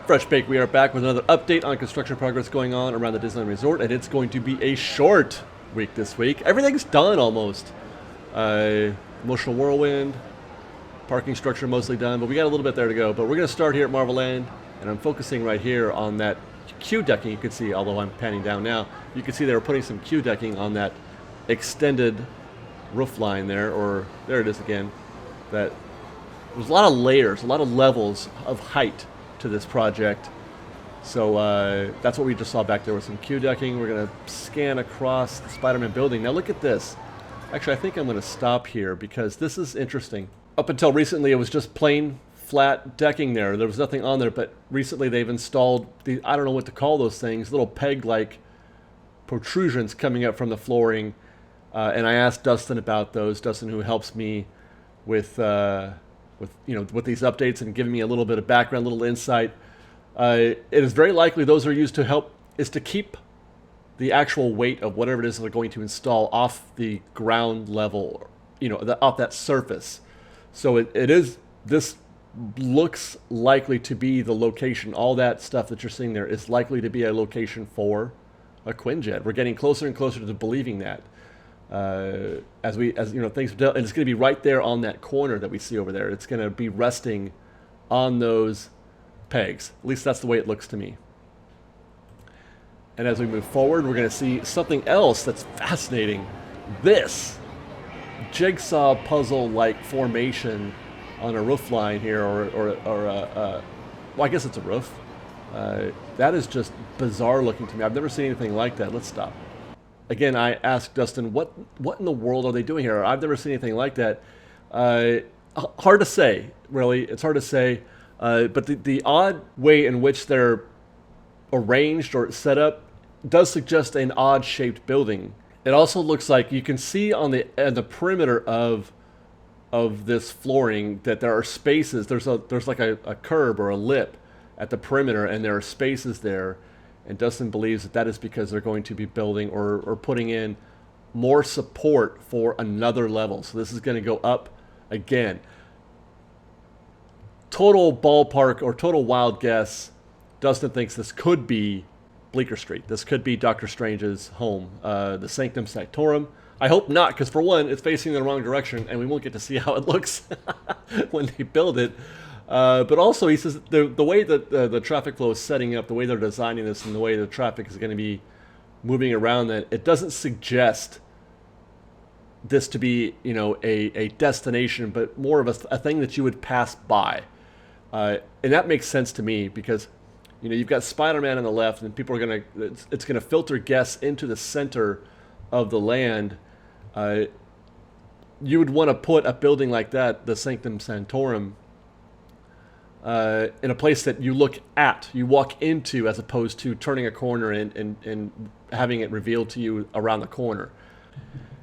Fresh Bake, we are back with another update on construction progress going on around the Disneyland Resort, and it's going to be a short week this week. Everything's done almost. Emotional Whirlwind, parking structure mostly done, but we got a little bit there to go. But we're going to start here at Marvel Land, and I'm focusing right here on that queue decking. You can see, although I'm panning down now, you can see they were putting some queue decking on that extended roof line there, or there it is again. That there's a lot of layers, a lot of levels of height to this project. So that's what we just saw back there with some queue decking. We're going to scan across the Spider-Man building. Now look at this. Actually, I think I'm going to stop here because this is interesting. Up until recently, it was just plain flat decking there. There was nothing on there, but recently they've installed the, I don't know what to call those things, little peg-like protrusions coming up from the flooring. And I asked Dustin about those. Dustin, who helps me with these updates and giving me a little bit of background, a little insight. It is very likely those are used to help, is to keep the actual weight of whatever it is they're going to install off the ground level, off that surface. So this looks likely to be the location. All that stuff that you're seeing there is likely to be a location for a Quinjet. We're getting closer and closer to believing that. As things, and it's going to be right there on that corner that we see over there. It's going to be resting on those pegs. At least that's the way it looks to me. And as we move forward, we're going to see something else that's fascinating. This jigsaw puzzle-like formation on a roof line here, well, I guess it's a roof. That is just bizarre looking to me. I've never seen anything like that. Let's stop. Again, I asked Dustin, what in the world are they doing here? I've never seen anything like that. Hard to say, really. It's hard to say. But the odd way in which they're arranged or set up does suggest an odd-shaped building. It also looks like you can see on the perimeter of this flooring that there are spaces. There's like a curb or a lip at the perimeter, and there are spaces there. And Dustin believes that is because they're going to be building or putting in more support for another level. So this is going to go up again. Total ballpark or total wild guess, Dustin thinks this could be Bleecker Street. This could be Doctor Strange's home, the Sanctum Sanctorum. I hope not, because for one, it's facing the wrong direction, and we won't get to see how it looks when they build it. But also, he says the way that the traffic flow is setting up, the way they're designing this, and the way the traffic is going to be moving around, that it doesn't suggest this to be, a destination, but more of a thing that you would pass by. And that makes sense to me because, you've got Spider-Man on the left, and people are it's going to filter guests into the center of the land. You would want to put a building like that, the Sanctum Sanctorum, in a place that you look at, you walk into, as opposed to turning a corner and having it revealed to you around the corner.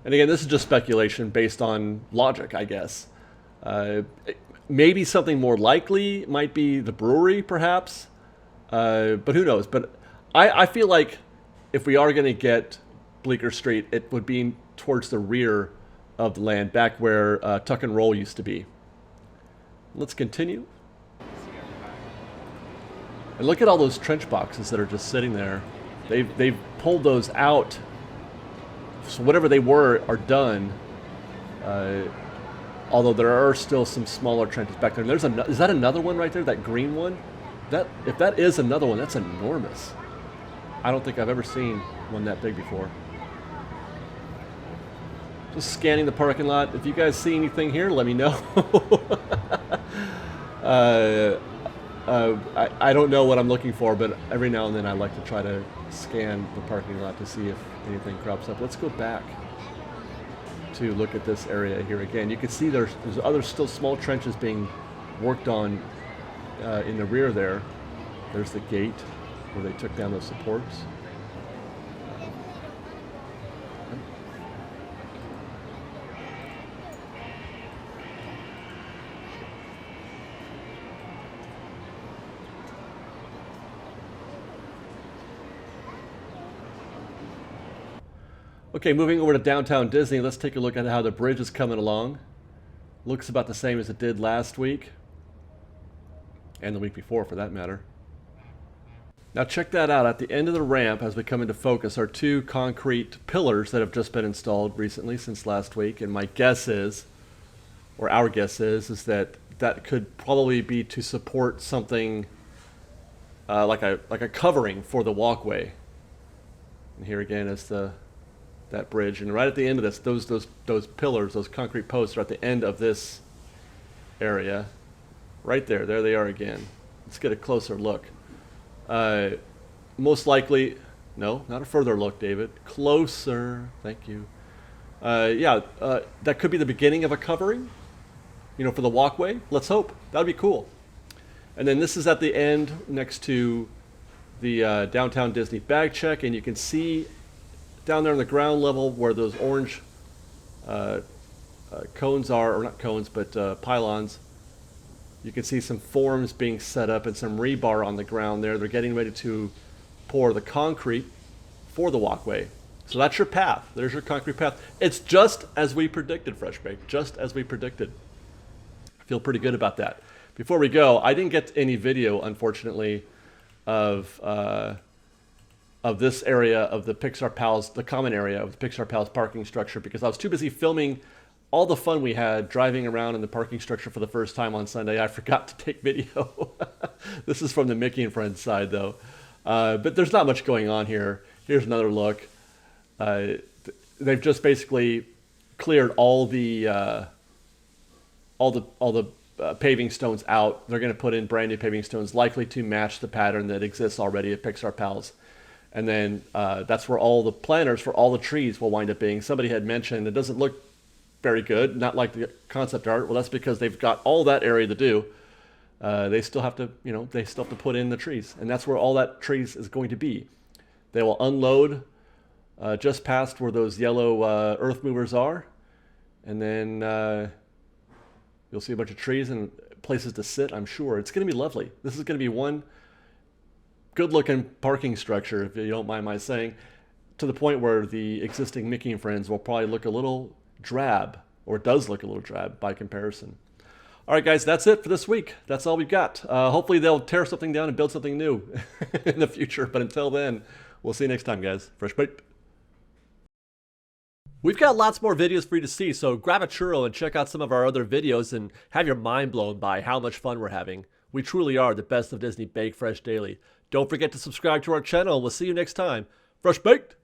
And again, this is just speculation based on logic, I guess. Maybe something more likely might be the brewery, perhaps, but who knows? But I feel like if we are going to get Bleecker Street, it would be towards the rear of the land, back where Tuck and Roll used to be. Let's continue. And look at all those trench boxes that are just sitting there. They've pulled those out, so whatever they were are done. Although there are still some smaller trenches back there. And is that another one right there? That green one? If that is another one, that's enormous. I don't think I've ever seen one that big before. Just scanning the parking lot. If you guys see anything here, let me know. I don't know what I'm looking for, but every now and then I like to try to scan the parking lot to see if anything crops up. Let's go back to look at this area here again. You can see there's other still small trenches being worked on in the rear there. There's the gate where they took down those supports. Okay, moving over to downtown Disney, let's take a look at how the bridge is coming along. Looks about the same as it did last week. And the week before, for that matter. Now check that out. At the end of the ramp, as we come into focus, are two concrete pillars that have just been installed recently since last week. And my guess is, or our guess is that that could probably be to support something like a covering for the walkway. And here again is that bridge. And right at the end of this, those pillars, those concrete posts are at the end of this area. Right there. There they are again. Let's get a closer look. Most likely, no, not a further look, David. Closer. Thank you. That could be the beginning of a covering, for the walkway. Let's hope. That would be cool. And then this is at the end next to the Downtown Disney bag check, and you can see down there on the ground level where those orange cones are, or not cones, but pylons. You can see some forms being set up and some rebar on the ground there. They're getting ready to pour the concrete for the walkway. So that's your path. There's your concrete path. It's just as we predicted, Fresh Baked, just as we predicted. I feel pretty good about that. Before we go, I didn't get any video, unfortunately, of this area of the Pixar Pals, the common area of the Pixar Pals parking structure, because I was too busy filming all the fun we had driving around in the parking structure for the first time on Sunday. I forgot to take video. This is from the Mickey and Friends side, though. But there's not much going on here. Here's another look. They've just basically cleared all the paving stones out. They're going to put in brand new paving stones, likely to match the pattern that exists already at Pixar Pals. And then that's where all the planters for all the trees will wind up being. Somebody had mentioned it doesn't look very good, not like the concept art. Well, that's because they've got all that area to do. They still have to, put in the trees, and that's where all that trees is going to be. They will unload just past where those yellow earth movers are, and then you'll see a bunch of trees and places to sit. I'm sure it's going to be lovely. This is going to be one good-looking parking structure, if you don't mind my saying, to the point where the existing Mickey and Friends will probably look a little drab, or it does look a little drab by comparison. All right, guys, that's it for this week. That's all we've got. Hopefully they'll tear something down and build something new in the future. But until then, we'll see you next time, guys. Fresh baked. We've got lots more videos for you to see, so grab a churro and check out some of our other videos and have your mind blown by how much fun we're having. We truly are the best of Disney Bake Fresh Daily. Don't forget to subscribe to our channel, and we'll see you next time. Fresh baked.